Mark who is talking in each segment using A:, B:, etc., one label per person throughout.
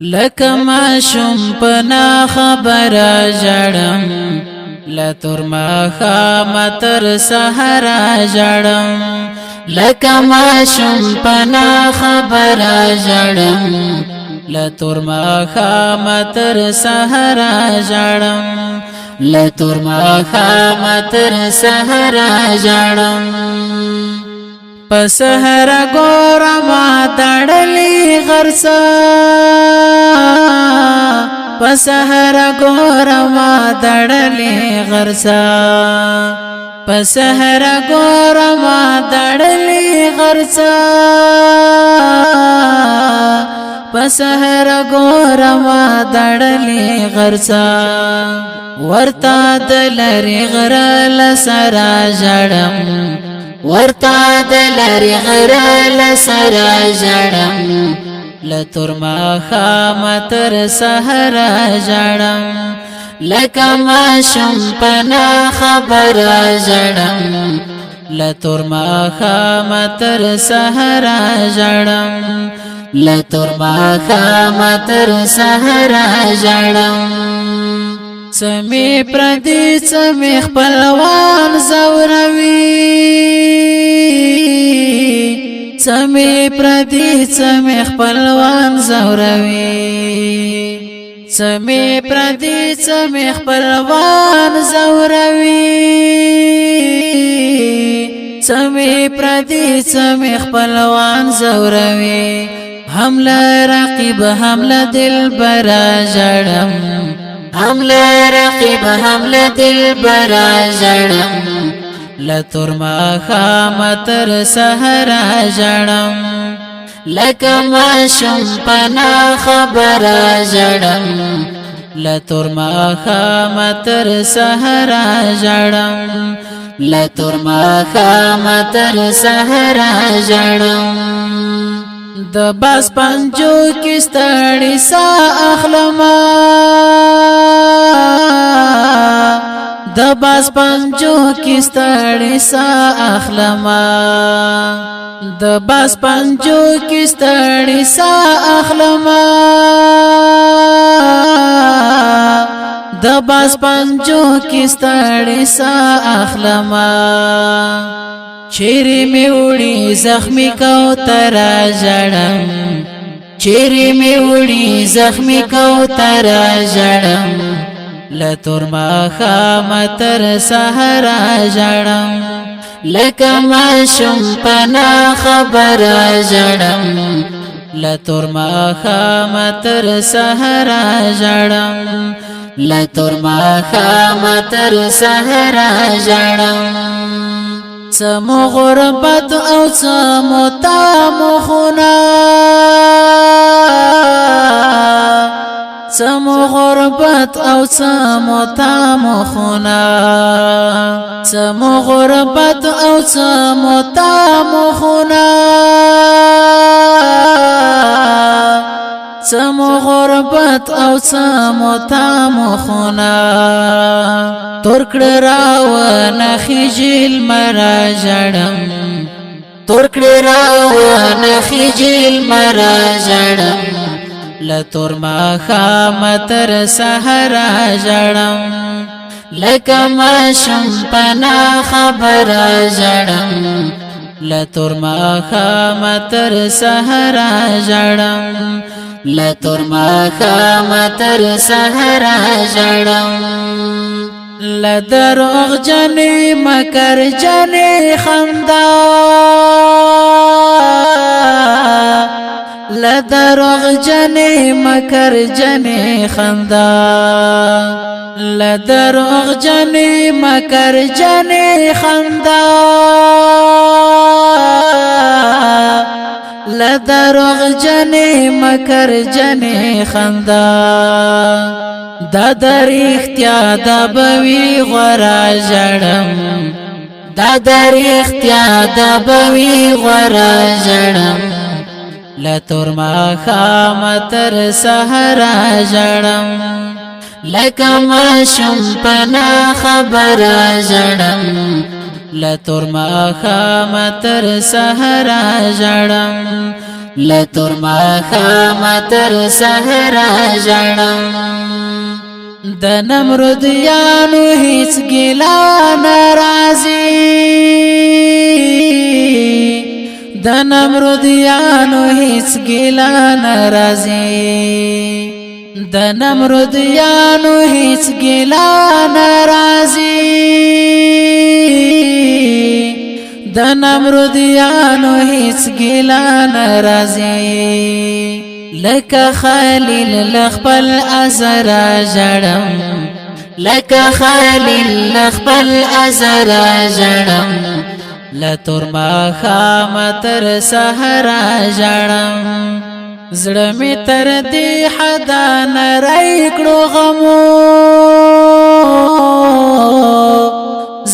A: لکه ماشوم په نا خبره ژړم لتور ماښامه تر سحره ژړم لکه ماشوم په نا خبره ژړم لتور ماښامه تر سحره ژړم لتور ماښامه تر سحره ژړم په سحره ګورم تړلې غرڅه په سحره ګورم تړلې غرڅه په سحره ګورم تړلې غرڅه په سحره ګورم تړلې غرڅه ورته د لرې غره له سره ژړم ورتا دلری غرال سرا جړم لتور ماښامه تر سحره ژړم لکه ماشوم په نا خبره ژړم لتور ماښامه تر سحره ژړم لتور ماښامه تر سحره ژړم سمی پردی سمی خپلوان زوروي سمی پردی سمی خپلوان زوروي سمی پردی سمی خپلوان زوروي سمی پردی سمی خپلوان زوروي حمله رقیب حمله دلبر ژړم حمله رقیب حمله دلبر ژړم لتور ماښامه تر سحره ژړم لکه ماشوم په نا خبره ژړم لتور ماښامه تر سحره ژړم لتور ماښامه تر سحره ژړم د باس پنجو کې ستړي ساه اخلمه د باس پنجو کې ستړي ساه اخلمه د باس پنجو کې ستړي ساه اخلمه د باس پنجو کې ستړي ساه اخلمه چیرې مې وړي زخمي کوتر ژړم چیرې مې وړي زخمي کوتر ژړم لتور ماښامه تر سحره ژړم لکه ماشوم په نا خبره ژړم لتور ماښامه تر سحره ژړم لتور ماښامه تر سحره ژړم سمو غربت او سمو تامو خونه سمو غربت او سمو تامو خونه سمو غربت او سمو تامو خونه سمو غربت او سمو تامو خونه ترکړ راونه خجل مرا ژړم ترکړ راونه خجل مرا ژړم لتور ماښامه تر سحره ژړم لکه ماشوم په نا خبره ژړم لتور ماښامه تر سحره ژړم لتور ماښامه تر سحره ژړم لدروغ جنې مکر جنې خندا لدروغ جنې مکر جنې خندا لدروغ جنې مکر جنې خندا لدروغ جنې مکر جنې خندا دا درختیا دا بوي غورا ژړم دا درختیا دا بوي غورا ژړم لتور ماښامه تر سحره ژړم لکه ماشوم په نا خبره ژړم لتور ماښامه تر سحره ژړم لتور ماخام تر سهرا جړم د نمرودیانو هیڅ ګیلا ناراضي د نمرودیانو هیڅ ګیلا ناراضي د نمرودیانو هیڅ ګیلا ناراضي د نمرودیانو هیڅ ګیلا ناراضي لکه خلیل لخپل ازرا جړم لکه خلیل لخپل ازرا جړم لتور ماخام تر سهرا جړم زړه می تر دې حدا نری کړو غمو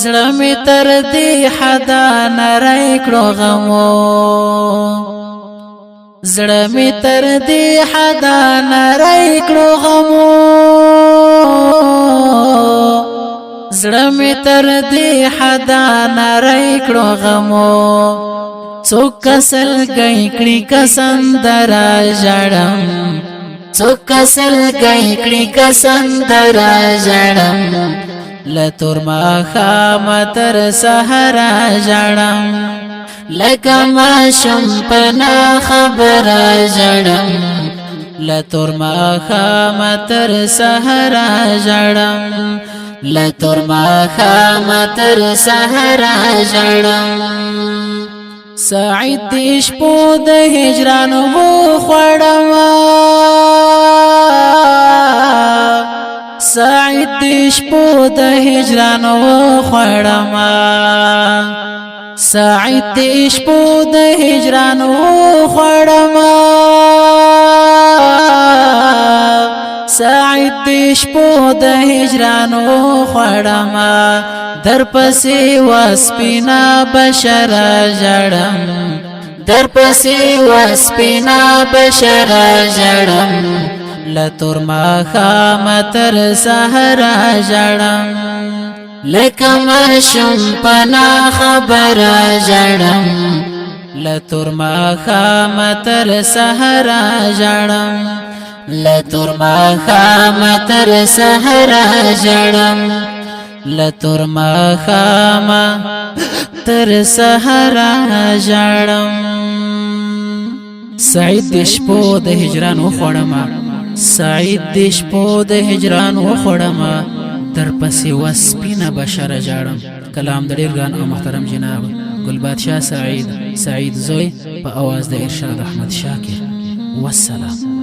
A: زړه می تر دې حدا نری کړو غمو زړه می تر دې حدا نری کړو غمو زړه می تر دې حدا نری کړو غمو څوک کسل گئی کړي کسندرا جړم څوک کسل گئی کړي کسندرا جړم لتور ماخام تر سهرا جړم لکه ماشوم پنا خبر جړم لتور ماخام تر سهرا جړم لتور ماخام تر سهرا جړم سعید دیش پو د هجران وو خړما سعید دیش پو د هجران وو خړما سعید دیش پو د هجران وو خړما سعید دیش پو د هجران وو خړما در پسې وسپینا بشر جړم در پسې وسپینا بشر جړم لتور ماخام تر سهرا جړم لکه ماشوم پنا خبر جړم لتور ماخام تر سهرا جړم لتور ماخام تر سهرا جړم لتور ماخام تر سهرا جړم سعید د شپو د هجران وخړما سعید د شپو د هجران وخړما در پسې وسپینا بشر جړم کلام د ډیر ګران او محترم جناب ګل بادشاہ سعید زوی په आवाज د ارشاد احمد شاکر والسلام